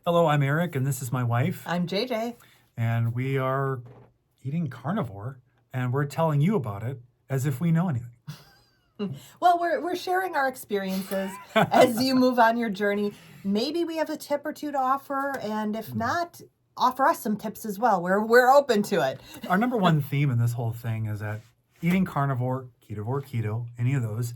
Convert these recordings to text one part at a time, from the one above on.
Hello, I'm Eric, and this is my wife, I'm JJ. and we are eating carnivore, and we're telling you about it as if we know anything. Well, we're sharing our experiences as you move on your journey. Maybe we have a tip or two to offer, and if not, offer us some tips as well. We're open to it. Our number one theme in this whole thing is that eating carnivore, keto, any of those,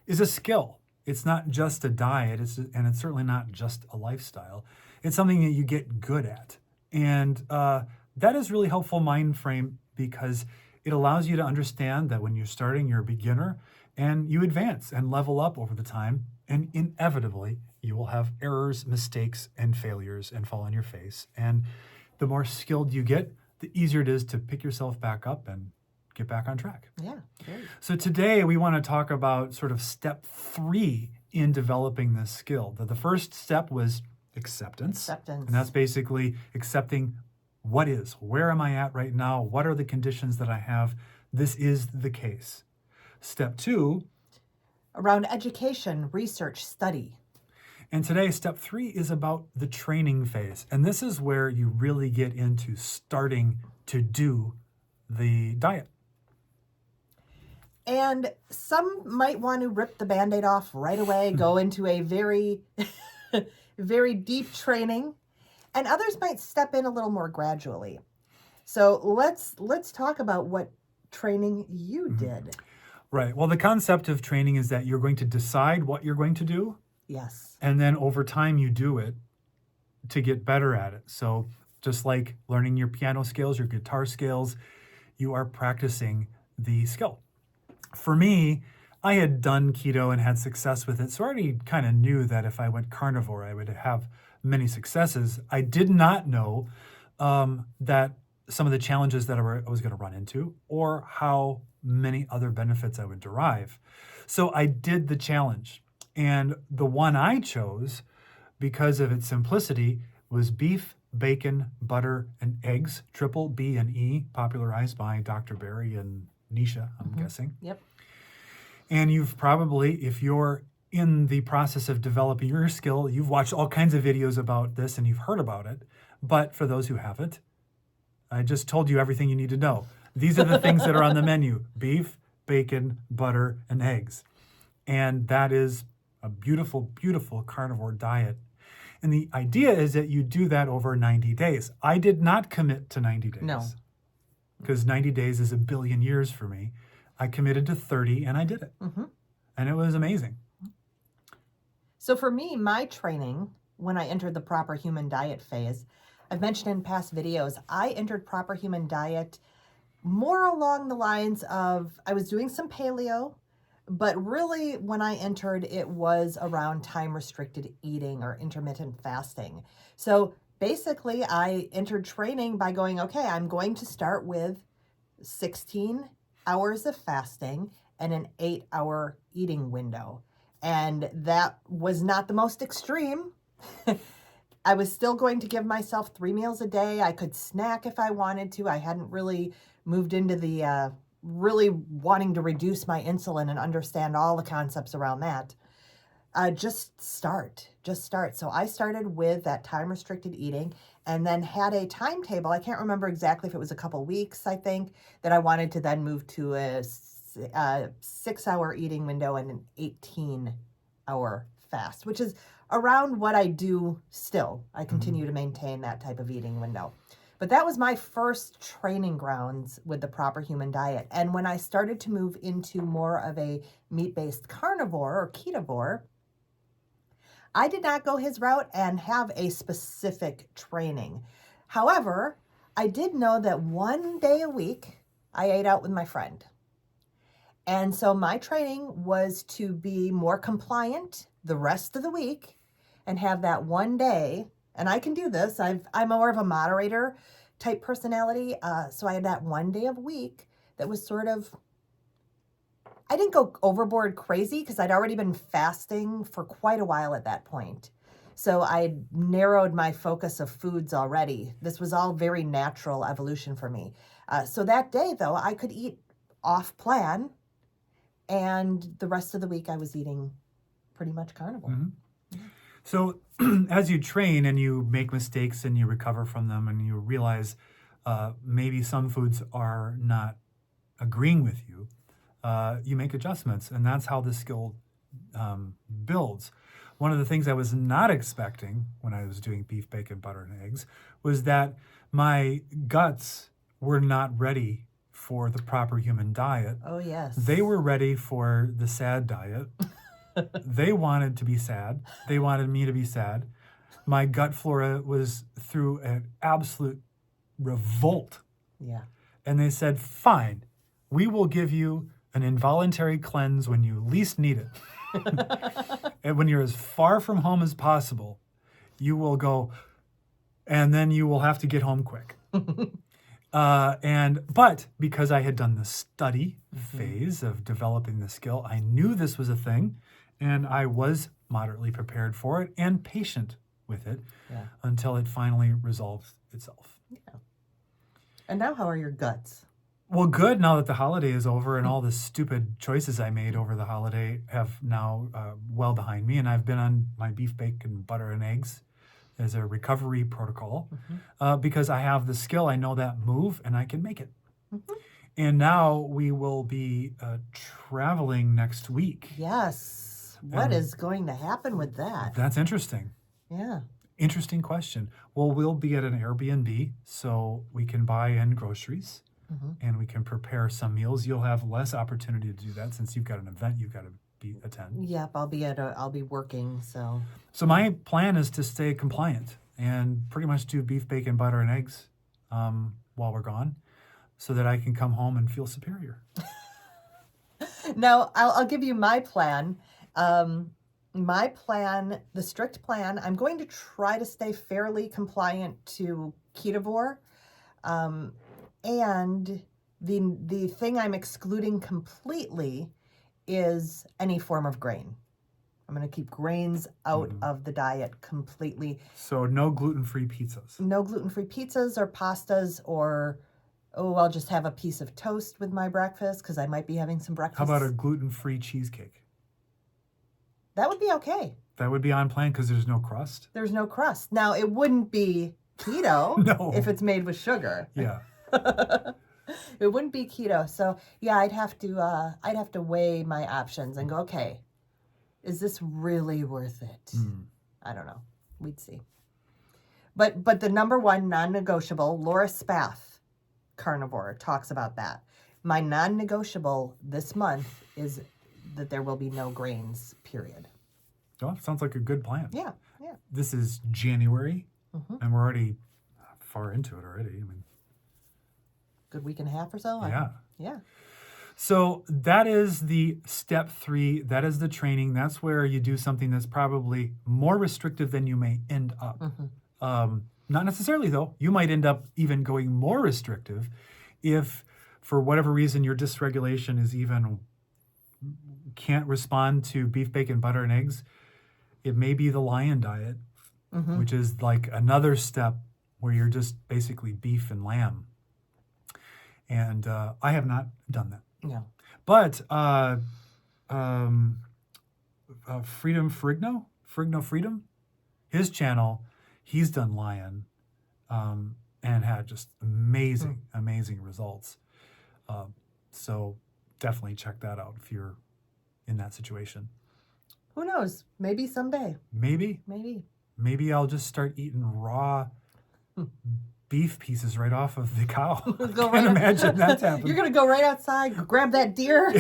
is a skill. It's not just a diet, and it's certainly not just a lifestyle. It's something that you get good at. And that is really helpful mind frame because it allows you to understand that when you're starting, you're a beginner and you advance and level up over the time. And inevitably, you will have errors, mistakes, and failures and fall on your face. And the more skilled you get, the easier it is to pick yourself back up and get back on track. Yeah, great. So today we want to talk about sort of step 3 in developing this skill. The first step was acceptance. And that's basically accepting what is. Where am I at right now? What are the conditions that I have? This is the case. Step 2. Around education, research, study. And today, step 3 is about the training phase. And this is where you really get into starting to do the diet. And some might want to rip the Band-Aid off right away, go into a very, very deep training. And others might step in a little more gradually. So let's talk about what training you did. Right. Well, the concept of training is that you're going to decide what you're going to do. Yes. And then over time you do it to get better at it. So just like learning your piano scales, your guitar scales, you are practicing the skill. For me, I had done keto and had success with it. So I already kind of knew that if I went carnivore, I would have many successes. I did not know that some of the challenges that I was going to run into or how many other benefits I would derive. So I did the challenge. And the one I chose, because of its simplicity, was beef, bacon, butter, and eggs, triple B and E, popularized by Dr. Berry and Nisha, I'm guessing. Yep. And you've probably, if you're in the process of developing your skill, you've watched all kinds of videos about this and you've heard about it. But for those who haven't, I just told you everything you need to know. These are the things that are on the menu: beef, bacon, butter, and eggs. And that is a beautiful, beautiful carnivore diet. And the idea is that you do that over 90 days. I did not commit to 90 days. No. Because 90 days is a billion years for me. I committed to 30 and I did it. And it was amazing. So for me, my training, when I entered the proper human diet phase, I've mentioned in past videos, I entered proper human diet more along the lines of, I was doing some paleo, but really when I entered, it was around time-restricted eating or intermittent fasting. So basically, I entered training by going, okay, I'm going to start with 16 hours of fasting and an 8-hour eating window. And that was not the most extreme. I was still going to give myself 3 meals a day. I could snack if I wanted to. I hadn't really moved into the really wanting to reduce my insulin and understand all the concepts around that. Just start. So I started with that time-restricted eating and then had a timetable. I can't remember exactly if it was a couple weeks, I think, that I wanted to then move to a 6-hour eating window and an 18-hour fast, which is around what I do still. I continue to maintain that type of eating window. But that was my first training grounds with the proper human diet. And when I started to move into more of a meat-based carnivore or ketovore, I did not go his route and have a specific training. However, I did know that one day a week, I ate out with my friend. And so my training was to be more compliant the rest of the week and have that one day. And I can do this. I'm more of a moderator type personality. So I had that one day of week that was sort of, I didn't go overboard crazy because I'd already been fasting for quite a while at that point. So I narrowed my focus of foods already. This was all very natural evolution for me. So that day, though, I could eat off plan. And the rest of the week I was eating pretty much carnivore. So as you train and you make mistakes and you recover from them and you realize maybe some foods are not agreeing with you, you make adjustments, and that's how the skill builds. One of the things I was not expecting when I was doing beef, bacon, butter, and eggs was that my guts were not ready for the proper human diet. Oh, yes. They were ready for the sad diet. They wanted to be sad. They wanted me to be sad. My gut flora was through an absolute revolt. Yeah. And they said, fine, we will give you an involuntary cleanse when you least need it. And when you're as far from home as possible, you will go, and then you will have to get home quick. But because I had done the study phase of developing the skill, I knew this was a thing, and I was moderately prepared for it and patient with it until it finally resolved itself. Yeah. And now how are your guts? Well, good, now that the holiday is over and all the stupid choices I made over the holiday have now well behind me, and I've been on my beef, bacon, butter, and eggs as a recovery protocol because I have the skill. I know that move, and I can make it. And now we will be traveling next week. Yes. What is going to happen with that? That's interesting. Yeah. Interesting question. Well, we'll be at an Airbnb, so we can buy in groceries and we can prepare some meals. You'll have less opportunity to do that since you've got an event you've got to attend. Yep, I'll be working, so. So my plan is to stay compliant and pretty much do beef, bacon, butter, and eggs while we're gone, so that I can come home and feel superior. Now, I'll give you my plan. My plan, the strict plan, I'm going to try to stay fairly compliant to Carnivore. And the thing I'm excluding completely is any form of grain. I'm going to keep grains out of the diet completely. So no gluten-free pizzas. No gluten-free pizzas or pastas or, I'll just have a piece of toast with my breakfast because I might be having some breakfast. How about a gluten-free cheesecake? That would be okay. That would be on plan because there's no crust? There's no crust. Now, it wouldn't be keto if it's made with sugar. Yeah. It wouldn't be keto. So, yeah, I'd have to weigh my options and go, okay, is this really worth it? I don't know. We'd see. But the number one non-negotiable, Laura Spath, Carnivore, talks about that. My non-negotiable this month is that there will be no grains, period. Well, sounds like a good plan. Yeah, yeah. This is January, and we're already far into it already. I mean, good week and a half or so. Yeah. Yeah. So that is the step 3. That is the training. That's where you do something that's probably more restrictive than you may end up. Not necessarily, though. You might end up even going more restrictive if, for whatever reason, your dysregulation is even can't respond to beef, bacon, butter, and eggs. It may be the lion diet, which is like another step where you're just basically beef and lamb. And I have not done that. No. But Freedom Freedom, his channel, he's done lion and had just amazing results. So definitely check that out if you're in that situation. Who knows? Maybe someday. Maybe I'll just start eating raw beef pieces right off of the cow. I can't imagine that's happening. You're going to go right outside, grab that deer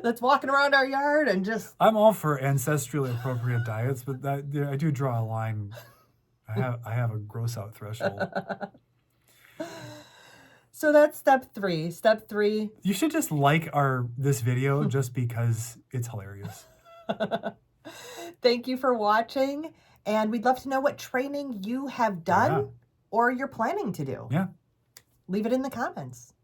that's walking around our yard and just... I'm all for ancestrally appropriate diets, but I do draw a line. I have a gross out threshold. So that's step 3. Step 3. You should just like this video just because it's hilarious. Thank you for watching. And we'd love to know what training you have done or you're planning to do. Yeah. Leave it in the comments.